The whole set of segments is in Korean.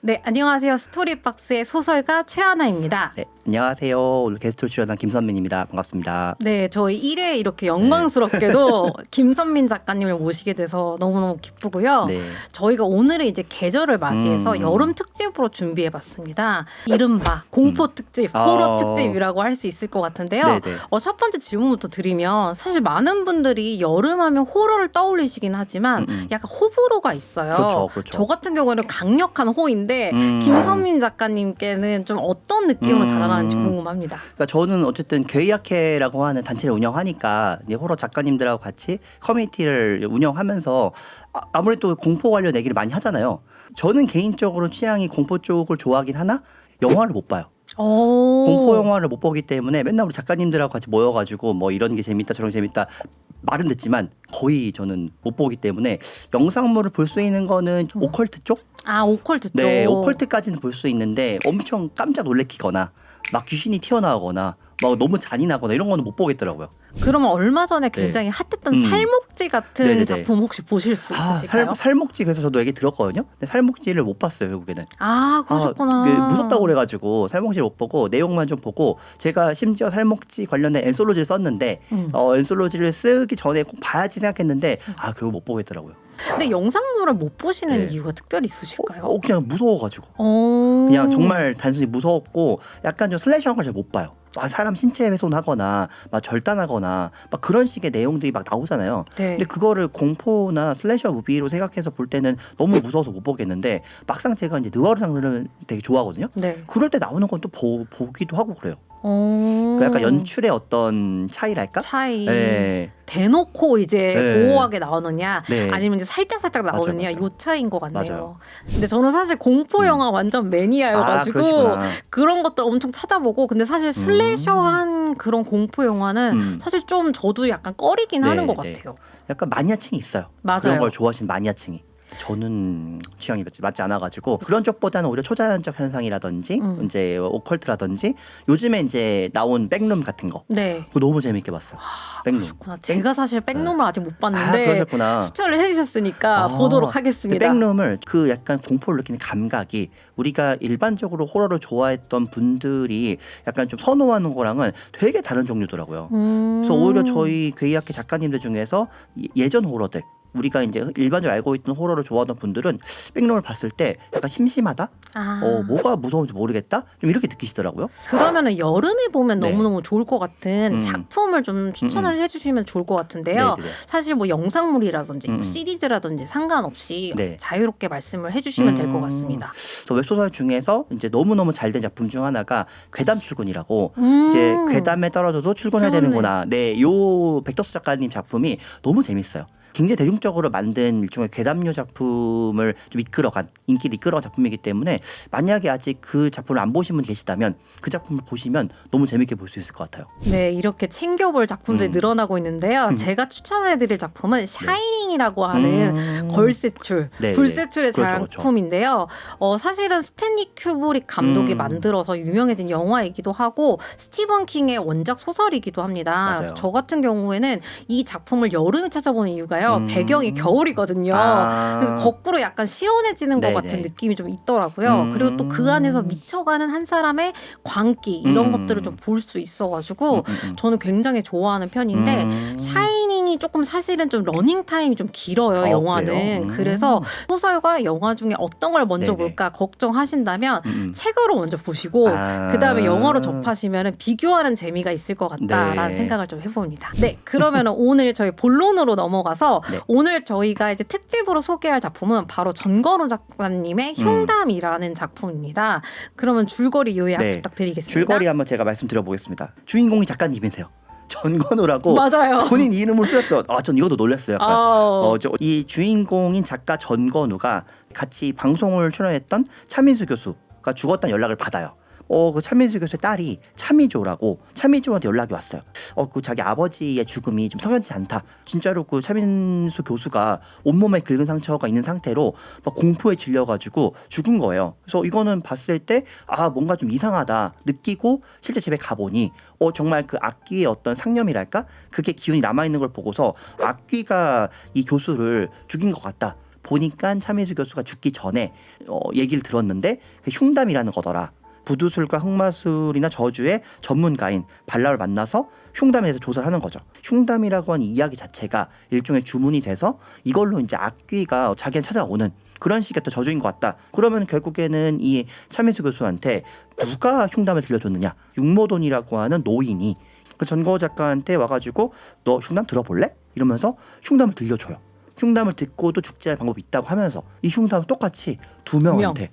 네, 안녕하세요. 스토리박스의 소설가 최하나입니다. 네, 안녕하세요. 오늘 게스트로 출연한 김선민입니다. 반갑습니다. 네, 저희 1회 이렇게 영광스럽게도 김선민 작가님을 모시게 돼서 너무너무 기쁘고요. 네. 저희가 오늘은 이제 계절을 맞이해서 여름 특집으로 준비해봤습니다. 이른바 공포 특집, 호러 특집이라고 할 수 있을 것 같은데요. 네네. 첫 번째 질문부터 드리면 사실 많은 분들이 여름하면 호러를 떠올리시긴 하지만 약간 호불호가 있어요. 그렇죠, 그렇죠. 저 같은 경우에는 강력한 호인데 김선민 작가님께는 좀 어떤 느낌으로 다가가는지 궁금합니다. 그러니까 저는 어쨌든 괴이학회라고 하는 단체를 운영하니까 이제 호러 작가님들하고 같이 커뮤니티를 운영하면서 아무래도 공포 관련 얘기를 많이 하잖아요. 저는 개인적으로 취향이 공포 쪽을 좋아하긴 하나 영화를 못 봐요. 공포 영화를 못 보기 때문에 맨날 우리 작가님들하고 같이 모여가지고 뭐 이런 게 재밌다 저런 게 재밌다 말은 듣지만 거의 저는 못 보기 때문에 영상물을 볼 수 있는 거는 오컬트 쪽? 오컬트 쪽. 네, 오컬트까지는 볼 수 있는데 엄청 깜짝 놀래키거나 막 귀신이 튀어나오거나 막 너무 잔인하거나 이런 거는 못 보겠더라고요. 그러면 얼마 전에 굉장히 핫했던 살목지 같은 네네네. 작품 혹시 보실 수 있으실까요? 살목지 그래서 저도 얘기 들었거든요. 근데 살목지를 못 봤어요 결국에는. 그러셨구나. 무섭다고 그래가지고 살목지를 못 보고 내용만 좀 보고 제가 심지어 살목지 관련된 엔솔로지를 썼는데 엔솔로지를 쓰기 전에 꼭 봐야지 생각했는데 그걸 못 보겠더라고요. 근데 영상물을 못 보시는 이유가 특별히 있으실까요? 그냥 무서워가지고. 그냥 정말 단순히 무서웠고 약간 좀 슬래시한 걸 잘 못 봐요. 사람 신체 훼손하거나 막 절단하거나 막 그런 식의 내용들이 막 나오잖아요. 네. 근데 그거를 공포나 슬래셔 무비로 생각해서 볼 때는 너무 무서워서 못 보겠는데 막상 제가 이제 느와르 장르를 되게 좋아하거든요. 네. 그럴 때 나오는 건 또 보기도 하고 그래요. 그러니까 약간 연출의 어떤 차이랄까? 네. 대놓고 이제 네. 모호하게 나오느냐 네. 아니면 이제 살짝 나오느냐 맞아요. 요 차이인 것 같네요. 맞아요. 근데 저는 사실 공포 영화 완전 매니아여가지고 그러시구나. 그런 것들 엄청 찾아보고 근데 사실 슬래셔한 그런 공포 영화는 사실 좀 저도 약간 꺼리긴 하는 것 같아요. 약간 마니아층이 있어요. 맞아요. 그런 걸 좋아하시는 마니아층이. 저는 취향이 맞지 않아가지고 그런 쪽보다는 오히려 초자연적 현상이라든지 이제 오컬트라든지 요즘에 이제 나온 백룸 같은 거 그거 너무 재밌게 봤어요. 백룸. 그렇구나. 제가 사실 백룸을 아직 못 봤는데 그러셨구나. 추천을 해주셨으니까 보도록 하겠습니다. 백룸을 그 약간 공포를 느끼는 감각이 우리가 일반적으로 호러를 좋아했던 분들이 약간 좀 선호하는 거랑은 되게 다른 종류더라고요. 그래서 오히려 저희 괴이학회 작가님들 중에서 예전 호러들 우리가 이제 일반적으로 알고 있던 호러를 좋아하던 분들은 백룸을 봤을 때 약간 심심하다? 뭐가 무서운지 모르겠다? 좀 이렇게 느끼시더라고요. 그러면은 여름에 보면 너무너무 좋을 것 같은 작품을 좀 추천을 해주시면 좋을 것 같은데요. 네네네. 사실 뭐 영상물이라든지 뭐 시리즈라든지 상관없이 자유롭게 말씀을 해주시면 될 것 같습니다. 그래서 웹소설 중에서 이제 너무너무 잘 된 작품 중 하나가 괴담 출근이라고 이제 괴담에 떨어져도 출근해야 되는구나. 네, 요 백덕수 작가님 작품이 너무 재밌어요. 굉장히 대중적으로 만든 일종의 괴담류 작품을 좀 인기를 이끌어간 작품이기 때문에 만약에 아직 그 작품을 안 보신 분 계시다면 그 작품을 보시면 너무 재밌게 볼 수 있을 것 같아요. 네, 이렇게 챙겨볼 작품들이 늘어나고 있는데요. 제가 추천해드릴 작품은 샤이닝이라고 하는 걸세출, 불세출의 작품인데요. 사실은 스탠리 큐브릭 감독이 만들어서 유명해진 영화이기도 하고 스티븐 킹의 원작 소설이기도 합니다. 그래서 저 같은 경우에는 이 작품을 여름에 찾아보는 이유가요. 배경이 겨울이거든요. 거꾸로 약간 시원해지는 것 같은 느낌이 좀 있더라고요. 그리고 또 그 안에서 미쳐가는 한 사람의 광기 이런 것들을 좀 볼 수 있어가지고 저는 굉장히 좋아하는 편인데 샤이닝이 조금 사실은 좀 러닝 타임이 좀 길어요. 영화는. 그래서 소설과 영화 중에 어떤 걸 먼저 볼까 걱정하신다면 책으로 먼저 보시고 그 다음에 영화로 접하시면 비교하는 재미가 있을 것 같다라는 생각을 좀 해봅니다. 네, 그러면 오늘 저희 본론으로 넘어가서 오늘 저희가 이제 특집으로 소개할 작품은 바로 전건우 작가님의 흉담이라는 작품입니다. 그러면 줄거리 요약 부탁드리겠습니다. 줄거리 한번 제가 말씀드려보겠습니다. 주인공이 작가님이세요. 전건우라고 맞아요. 본인 이름을 쓰였어요. 전 이것도 놀랐어요. 약간. 이 주인공인 작가 전건우가 같이 방송을 출연했던 차민수 교수가 죽었다는 연락을 받아요. 그 차민수 교수의 딸이 차미조라고 차미조한테 연락이 왔어요. 그 자기 아버지의 죽음이 좀 석연치 않다. 진짜로 그 차민수 교수가 온몸에 긁은 상처가 있는 상태로 막 공포에 질려가지고 죽은 거예요. 그래서 이거는 봤을 때 뭔가 좀 이상하다 느끼고 실제 집에 가보니 정말 그 악귀의 어떤 상념이랄까? 그게 기운이 남아있는 걸 보고서 악귀가 이 교수를 죽인 것 같다. 보니까 차민수 교수가 죽기 전에 얘기를 들었는데 그 흉담이라는 거더라. 부두술과 흑마술이나 저주의 전문가인 발라를 만나서 흉담에 대해서 조사를 하는 거죠. 흉담이라고 하는 이야기 자체가 일종의 주문이 돼서 이걸로 이제 악귀가 자기한테 찾아오는 그런 식의 또 저주인 것 같다. 그러면 결국에는 이 차민수 교수한테 누가 흉담을 들려줬느냐? 육모돈이라고 하는 노인이 그 전거 작가한테 와가지고 너 흉담 들어볼래? 이러면서 흉담을 들려줘요. 흉담을 듣고도 죽지 않을 방법이 있다고 하면서 이 흉담을 똑같이 두 명한테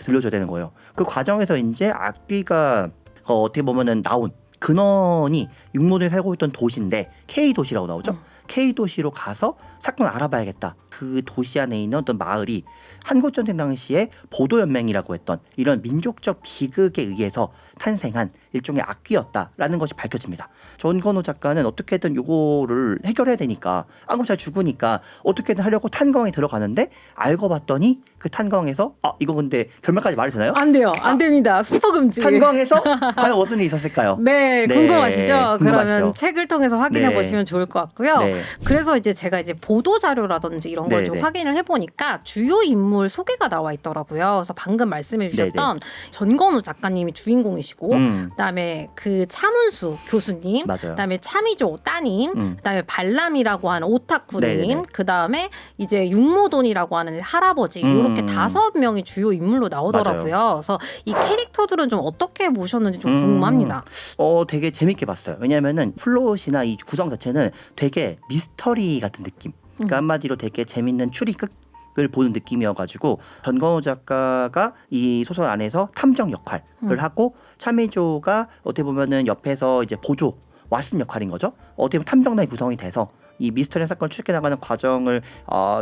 들려줘야 되는 거예요. 그 과정에서 이제 악귀가 어떻게 보면은 나온 근원이 육모돈에 살고 있던 도시인데 K 도시라고 나오죠. K 도시로 가서 사건을 알아봐야겠다. 그 도시 안에 있는 어떤 마을이 한국전쟁 당시에 보도연맹이라고 했던 이런 민족적 비극에 의해서 탄생한 일종의 악귀였다라는 것이 밝혀집니다. 전건우 작가는 어떻게든 요거를 해결해야 되니까 안검살 죽으니까 어떻게든 하려고 탄광에 들어가는데 알고 봤더니 그 탄광에서 이거 근데 결말까지 말이 되나요? 안 돼요. 안 됩니다. 스포 금지. 탄광에서 과연 무슨 일이 있었을까요? 네, 궁금하시죠? 그러면 책을 통해서 확인해 네. 보시면 좋을 것 같고요. 네. 그래서 이제 제가 이제 보도 자료라든지 이런 걸 좀 확인을 해보니까 주요 인물 소개가 나와 있더라고요. 그래서 방금 말씀해 주셨던 전건우 작가님이 주인공이시고, 그다음에 그 차문수 교수님, 맞아요. 그다음에 차미조 따님, 그다음에 발람이라고 하는 오타쿠님, 그다음에 이제 육모돈이라고 하는 할아버지 이렇게 5명이 주요 인물로 나오더라고요. 맞아요. 그래서 이 캐릭터들은 좀 어떻게 보셨는지 좀 궁금합니다. 되게 재밌게 봤어요. 왜냐하면은 플롯이나 이 구성 자체는 되게 미스터리 같은 느낌. 그러니까 한마디로 되게 재밌는 추리극을 보는 느낌이어가지고 전건우 작가가 이 소설 안에서 탐정 역할을 하고 차미조가 어떻게 보면은 옆에서 이제 보조 왓슨 역할인 거죠. 어떻게 보면 탐정단이 구성이 돼서 이 미스터리 사건을 추적해 나가는 과정을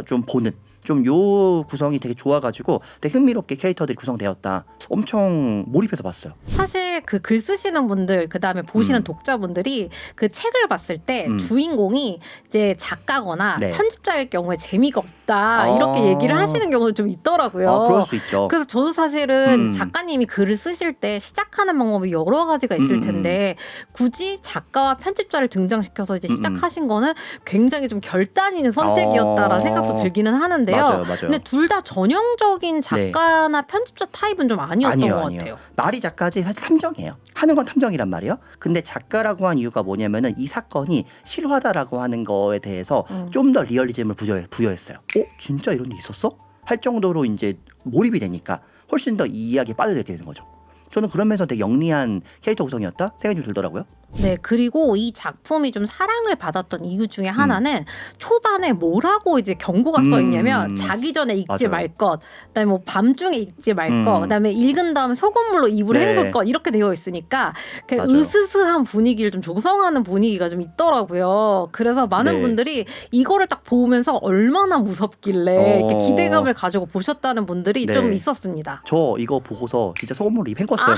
좀 보는 좀 요 구성이 되게 좋아가지고 되게 흥미롭게 캐릭터들이 구성되었다. 엄청 몰입해서 봤어요. 사실 그 글 쓰시는 분들 그다음에 보시는 독자분들이 그 책을 봤을 때 주인공이 이제 작가거나 편집자일 경우에 재미가 없다 이렇게 얘기를 하시는 경우도 좀 있더라고요. 그럴 수 있죠. 그래서 저도 사실은 작가님이 글을 쓰실 때 시작하는 방법이 여러 가지가 있을 텐데 굳이 작가와 편집자를 등장시켜서 이제 시작하신 거는 굉장히 좀 결단 있는 선택이었다라는 생각도 들기는 하는데요. 맞아요. 근데 둘 다 전형적인 작가나 편집자 타입은 좀 아니었던 것 같아요. 말이 작가지 사실 탐정이에요. 하는 건 탐정이란 말이에요. 근데 작가라고 한 이유가 뭐냐면은 이 사건이 실화다라고 하는 거에 대해서 좀 더 리얼리즘을 부여했어요. 진짜 이런 일 있었어? 할 정도로 이제 몰입이 되니까 훨씬 더 이 이야기에 빠져들게 되는 거죠. 저는 그러면서 되게 영리한 캐릭터 구성이었다 생각이 좀 들더라고요. 네, 그리고 이 작품이 좀 사랑을 받았던 이유 중에 하나는 초반에 뭐라고 이제 경고가 써 있냐면 자기 전에 읽지 말 것, 그다음에 뭐 밤중에 읽지 말 것, 그다음에 읽은 다음에 소금물로 입을 헹굴 것 이렇게 되어 있으니까 으스스한 분위기를 좀 조성하는 분위기가 좀 있더라고요. 그래서 많은 분들이 이거를 딱 보면서 얼마나 무섭길래 이렇게 기대감을 가지고 보셨다는 분들이 좀 있었습니다. 저 이거 보고서 진짜 소금물로 입 헹궜어요.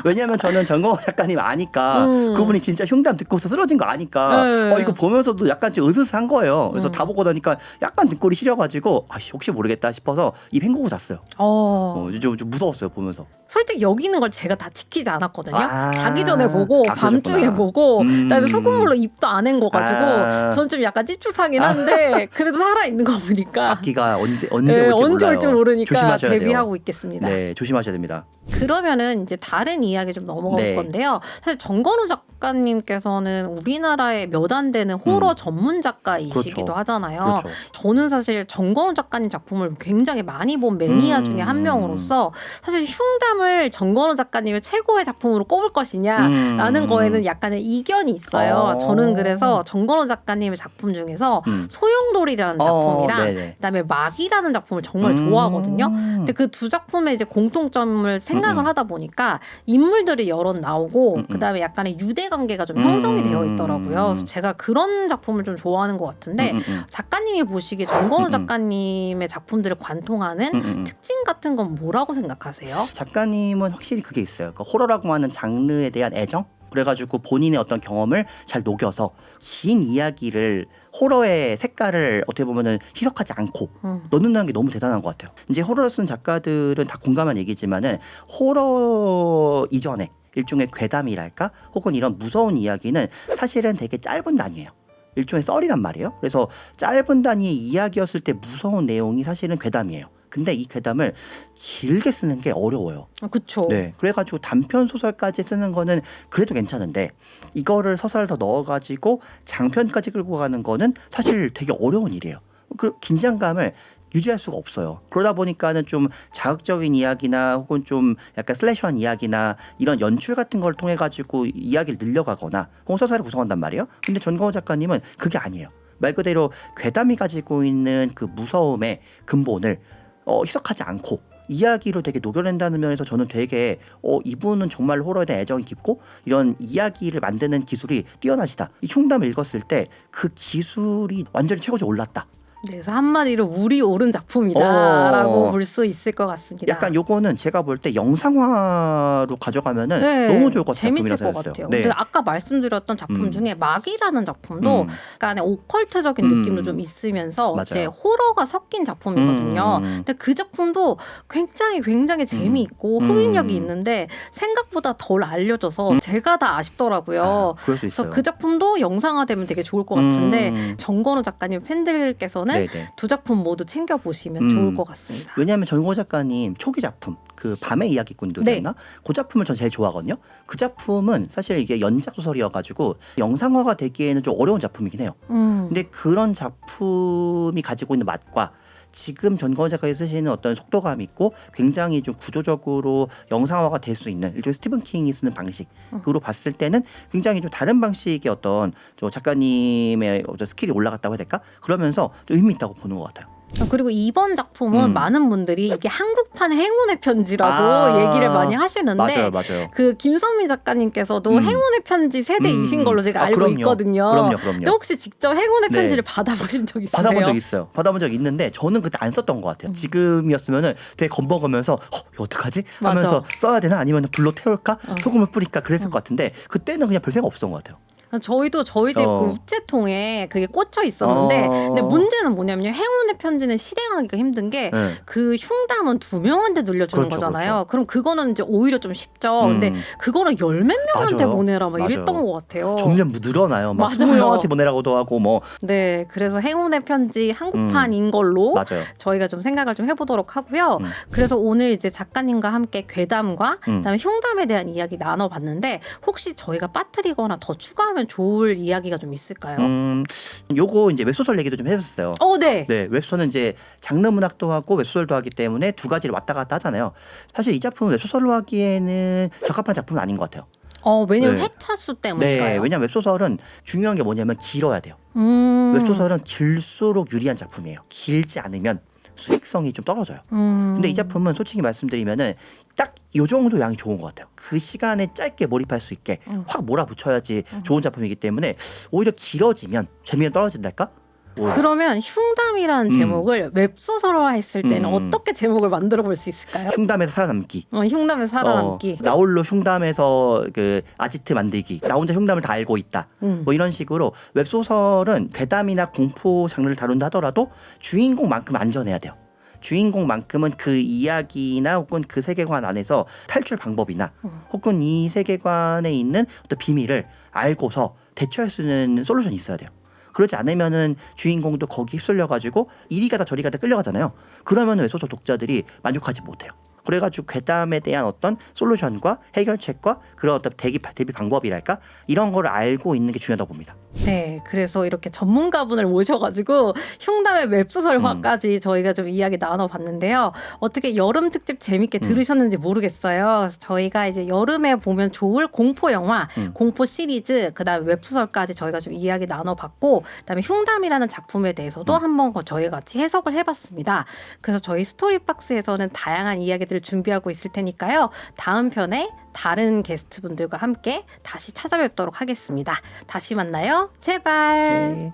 왜냐하면 저는 전건우 작가님 아니까 그분이 진짜 흉담 듣고서 쓰러진 거 아니까 이거 보면서도 약간 좀 으스스한 거예요. 그래서 다 보고 나니까 약간 등골이 시려가지고 혹시 모르겠다 싶어서 입 헹구고 잤어요. 좀 무서웠어요 보면서. 솔직히 여기 있는 걸 제가 다 지키지 않았거든요. 자기 전에 보고 밤중에 보고 그다음에 소금물로 입도 안 헹궈가지고 저는 좀 약간 찝찝하긴 한데 그래도 살아있는 거 보니까 악기가 언제 올지 모르니까 대비하고 돼요. 있겠습니다. 네, 조심하셔야 됩니다. 그러면은 이제 다른 이야기 좀 넘어갈 건데요. 사실 전건우 작가님께서는 우리나라에 몇 안 되는 호러 전문 작가이시기도 하잖아요. 저는 사실 전건우 작가님 작품을 굉장히 많이 본 매니아 중에 한 명으로서 사실 흉담을 전건우 작가님의 최고의 작품으로 꼽을 것이냐라는 거에는 약간의 이견이 있어요. 저는 그래서 전건우 작가님의 작품 중에서 소용돌이라는 작품이랑 그다음에 막이라는 작품을 정말 좋아하거든요. 근데 그 두 작품의 이제 공통점을 생각을 하다 보니까 인물들이 여러 나오고 그다음에 약간의 유대 관계가 좀 형성이 되어 있더라고요. 그래서 제가 그런 작품을 좀 좋아하는 것 같은데 작가님이 보시기에 전건우 작가님의 작품들을 관통하는 특징 같은 건 뭐라고 생각하세요? 작가님은 확실히 그게 있어요. 그러니까 호러라고 하는 장르에 대한 애정? 그래가지고 본인의 어떤 경험을 잘 녹여서 긴 이야기를 호러의 색깔을 어떻게 보면은 희석하지 않고 넣는다는 게 너무 대단한 것 같아요. 이제 호러를 쓴 작가들은 다 공감한 얘기지만은 호러 이전에 일종의 괴담이랄까 혹은 이런 무서운 이야기는 사실은 되게 짧은 단위예요. 일종의 썰이란 말이에요. 그래서 짧은 단위의 이야기였을 때 무서운 내용이 사실은 괴담이에요. 근데 이 괴담을 길게 쓰는 게 어려워요. 그렇죠. 네, 그래가지고 단편 소설까지 쓰는 거는 그래도 괜찮은데 이거를 서사를 더 넣어가지고 장편까지 끌고 가는 거는 사실 되게 어려운 일이에요. 그 긴장감을 유지할 수가 없어요. 그러다 보니까는 좀 자극적인 이야기나 혹은 좀 약간 슬래시한 이야기나 이런 연출 같은 걸 통해 가지고 이야기를 늘려가거나 혹은 서사를 구성한단 말이에요. 근데 전광호 작가님은 그게 아니에요. 말 그대로 괴담이 가지고 있는 그 무서움의 근본을 희석하지 않고 이야기로 되게 녹여낸다는 면에서 저는 되게 이분은 정말 호러에 대한 애정이 깊고 이런 이야기를 만드는 기술이 뛰어나시다. 이 흉담을 읽었을 때 그 기술이 완전히 최고조에 올랐다. 네, 그래서 한마디로 물이 오른 작품이다라고 볼 수 있을 것 같습니다. 약간 요거는 제가 볼 때 영상화로 가져가면은 네, 너무 좋을 것 같은 재밌을 것 작품이라서 같아요. 네. 근데 아까 말씀드렸던 작품 중에 막이라는 작품도 약간의 오컬트적인 느낌도 좀 있으면서 맞아요. 이제 호러가 섞인 작품이거든요. 근데 그 작품도 굉장히 재미있고 흡입력이 있는데 생각보다 덜 알려져서 제가 다 아쉽더라고요. 그럴 수 있어요. 그래서 그 작품도 영상화되면 되게 좋을 것 같은데 정건우 작가님 팬들께서는 네네. 두 작품 모두 챙겨보시면 좋을 것 같습니다. 왜냐하면 전광호 작가님 초기 작품 그 밤의 이야기꾼들이었나? 네. 그 작품을 전 제일 좋아하거든요. 그 작품은 사실 이게 연작 소설이어가지고 영상화가 되기에는 좀 어려운 작품이긴 해요. 근데 그런 작품이 가지고 있는 맛과 지금 전광호 작가가 쓰시는 어떤 속도감 있고 굉장히 좀 구조적으로 영상화가 될 수 있는 일종의 스티븐 킹이 쓰는 방식으로 봤을 때는 굉장히 좀 다른 방식의 어떤 저 작가님의 어떤 스킬이 올라갔다고 해야 될까? 그러면서 좀 의미 있다고 보는 것 같아요. 그리고 이번 작품은 많은 분들이 이게 한국판 행운의 편지라고 얘기를 많이 하시는데 맞아요. 그 김선미 작가님께서도 행운의 편지 세대이신 걸로 제가 알고 그럼요. 있거든요. 그럼요. 근데 혹시 직접 행운의 네. 편지를 받아보신 적 있으세요? 받아본 적 있어요. 받아본 적 있는데 저는 그때 안 썼던 것 같아요. 지금이었으면은 되게 건버가면서 이거 어떡하지? 하면서 맞아. 써야 되나 아니면 불로 태울까? 소금을 뿌릴까? 그랬을 것 같은데 그때는 그냥 별 생각 없었던 것 같아요. 저희도 저희 집 그 우체통에 그게 꽂혀 있었는데 근데 문제는 뭐냐면 행운의 편지는 실행하기가 힘든 게 그 흉담은 2명한테 늘려주는 그렇죠, 거잖아요. 그럼 그거는 이제 오히려 좀 쉽죠. 근데 그거는 10몇 명한테 맞아요. 보내라 막 이랬던 것 같아요. 점점 늘어나요. 막 맞아요. 20명한테 보내라고도 하고 뭐. 네, 그래서 행운의 편지 한국판인 걸로 맞아요. 저희가 좀 생각을 좀 해보도록 하고요. 그래서 오늘 이제 작가님과 함께 괴담과 그다음에 흉담에 대한 이야기 나눠봤는데 혹시 저희가 빠뜨리거나 더 추가하면 좋을 이야기가 좀 있을까요? 요거 이제 웹소설 얘기도 좀 해줬어요. 네. 네, 웹소설은 이제 장르 문학도 하고 웹소설도 하기 때문에 두 가지를 왔다 갔다 하잖아요. 사실 이 작품은 웹소설로 하기에는 적합한 작품은 아닌 것 같아요. 왜냐면 네. 회차 수 때문인가요? 네, 왜냐면 웹소설은 중요한 게 뭐냐면 길어야 돼요. 웹소설은 길수록 유리한 작품이에요. 길지 않으면 수익성이 좀 떨어져요. 근데 이 작품은 솔직히 말씀드리면은 딱 요 정도 양이 좋은 것 같아요. 그 시간에 짧게 몰입할 수 있게 확 몰아붙여야지 좋은 작품이기 때문에 오히려 길어지면 재미가 떨어진달까? 그러면 흉담이라는 제목을 웹소설화 했을 때는 어떻게 제목을 만들어 볼 수 있을까요? 흉담에서 살아남기. 흉담에서 살아남기. 나 홀로 흉담에서 그 아지트 만들기. 나 혼자 흉담을 다 알고 있다. 뭐 이런 식으로 웹소설은 괴담이나 공포 장르를 다룬다 하더라도 주인공만큼 안전해야 돼요. 주인공만큼은 그 이야기나 혹은 그 세계관 안에서 탈출 방법이나 혹은 이 세계관에 있는 어떤 비밀을 알고서 대처할 수 있는 솔루션이 있어야 돼요. 그러지 않으면은 주인공도 거기 휩쓸려 가지고 이리 가다 저리 가다 끌려가잖아요. 그러면 웹소설 독자들이 만족하지 못해요. 그래가지고 괴담에 대한 어떤 솔루션과 해결책과 그런 어떤 대비 방법이랄까 이런 걸 알고 있는 게 중요하다고 봅니다. 네, 그래서 이렇게 전문가분을 모셔가지고 흉담의 웹소설화까지 저희가 좀 이야기 나눠봤는데요. 어떻게 여름 특집 재밌게 들으셨는지 모르겠어요. 그래서 저희가 이제 여름에 보면 좋을 공포 영화, 공포 시리즈, 그다음에 웹소설까지 저희가 좀 이야기 나눠봤고, 그다음에 흉담이라는 작품에 대해서도 한번 저희가 같이 해석을 해봤습니다. 그래서 저희 스토리박스에서는 다양한 이야기들을 준비하고 있을 테니까요. 다음 편에 다른 게스트분들과 함께 다시 찾아뵙도록 하겠습니다. 다시 만나요. 제발. 네.